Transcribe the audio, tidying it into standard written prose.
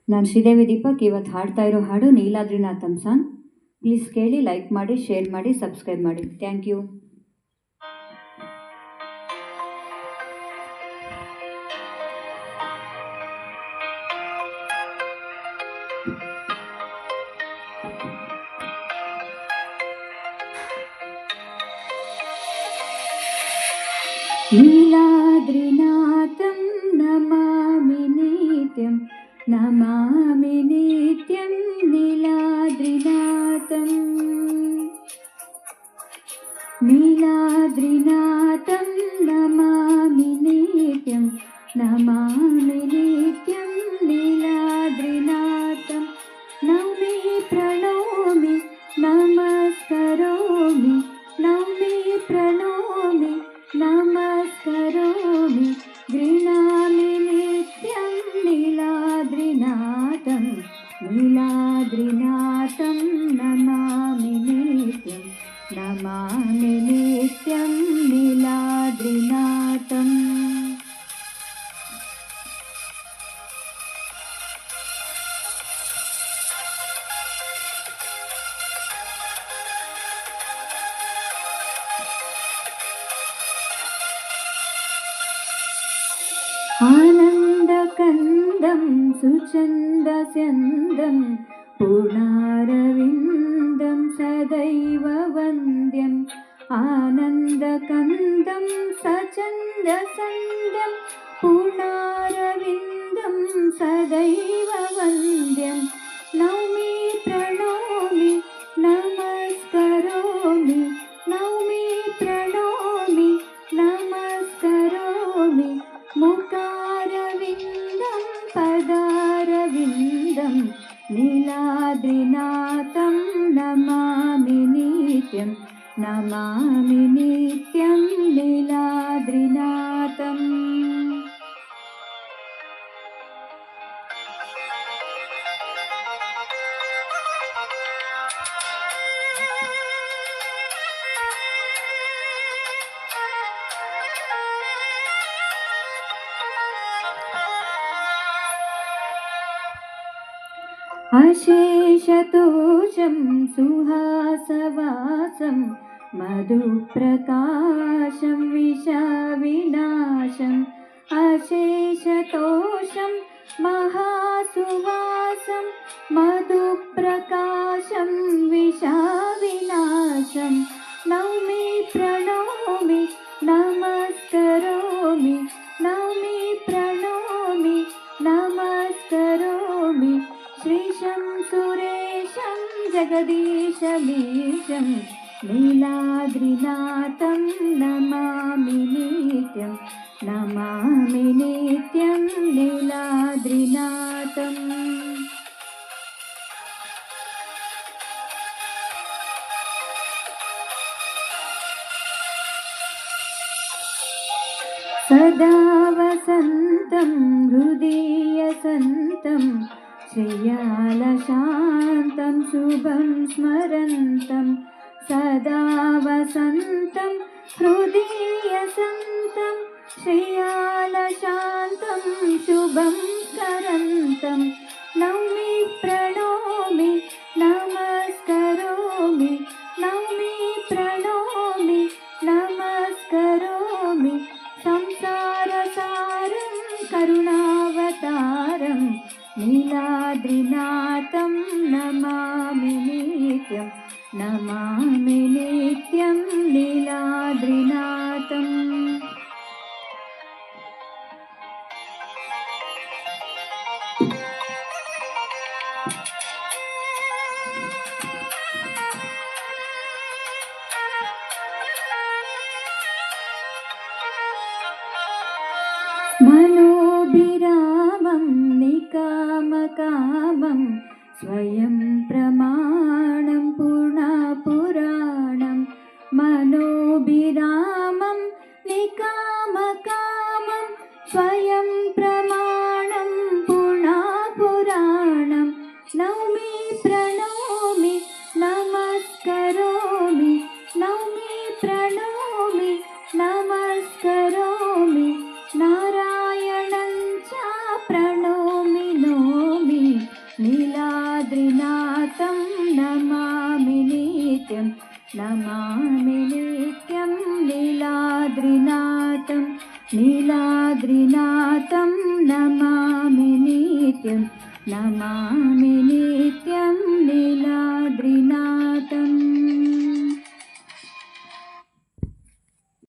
ನಾನು ಶ್ರೀದೇವಿ ದೀಪಕ್. ಇವತ್ತು ಹಾಡ್ತಾ ಇರೋ ಹಾಡು ನೀಲಾದ್ರಿನಾಥಂ ಸಾಂಗ್. ಪ್ಲೀಸ್ ಕೇಳಿ, ಲೈಕ್ ಮಾಡಿ, ಶೇರ್ ಮಾಡಿ, ಸಬ್ಸ್ಕ್ರೈಬ್ ಮಾಡಿ. Thank you. ನೀಲಾದ್ರಿನಾಥಂ ನಮಾಮಿ ನಿತ್ಯಂ, ನಮಾಮಿ ನಿತ್ಯಂ ನೀಲಾದ್ರಿನಾಥಂ. ನೀಲಾದ್ರಿನಾಥಂ ನಮಾಮಿ ನಿತ್ಯಂ, ನಮಾಮಿ ನಿತ್ಯಂ ನೀಲಾದ್ರಿನಾಥಂ. ನೌಮಿ ಪ್ರಣೋಮಿ ನಮಸ್ಕರೋಮಿ, ನೌಮಿ ಪ್ರಣೋಮಿ ನಮಸ್ಕರೋಮಿ, ಗೃಹಾಮಿ ನಿತ್ಯಂ ನೀಲಾದ್ರಿನಾಥಂ. ನೀಲಾದ್ರಿನಾಥಂ ನಮಾಮಿ ನಿತ್ಯಂ, ನಮಾಮಿ ನಿತ್ಯಂ ನೀಲಾದ್ರಿನಾಥಂ. आनन्दकन्दं सुचन्दस्यन्दं पूर्णारविन्दं सदैव वन्द्यम्. आनन्दकन्दं सचन्दसन्दं पूर्णारविन्दं सदैव वन्द्यं. नौमि प्रणोमि नमस्करोमि, नौमि प्रणोमि नमस्करोमि, मुखारविन्दं पदारविन्दं नीलाद्रिनाथं नमामि नित्यं, नमामि नित्यं नीलाद्रिनाथं. अशेषतोषं सुहासवासं मधुप्रकाशं विषविनाशम्. अशेषतोषं महासुवासं मधुप्रकाशं विषविनाशं. नौमि प्रणोमि नमस्करोमि, नौमि प्रणोमि नमस्करोमि, श्रीशं सुरेशं जगदीशमीशं नीलाद्रिनाथं नमामि नित्यं, नमामि नित्यं नीलाद्रिनाथं. सदा वसन्तं हृदीयसन्तं श्रेयालशान्तं शुभं स्मरन्तं. सदा वसन्तं हृदीयसन्तं श्रेयालशान्तं शुभं स्मरन्तं. नौमि प्रणोमि नमस्करोमि, नौमि प्रणोमि नमस्करोमि, संसारसारं करुणावतारं नीलाद्रिनाथं नमामि नित्यं, नमामि नित्यं नीलाद्रिनाथं. मनोभिरामं निकामकामं स्वयं प्रमाणं पूर्णपुराणं. मनोभिरामं निकामकामं स्वयं प्रमाणं पूर्णपुराणं. नौमि प्रणोमि नमस्करोमि, नौमि प्रणोमि नमस्करोमि, नारायणं च प्रणोमि नौमि, नित्यं नमामि नित्यं नीलाद्रिनाथं नीलाद्रिनाथं नमामि नित्यं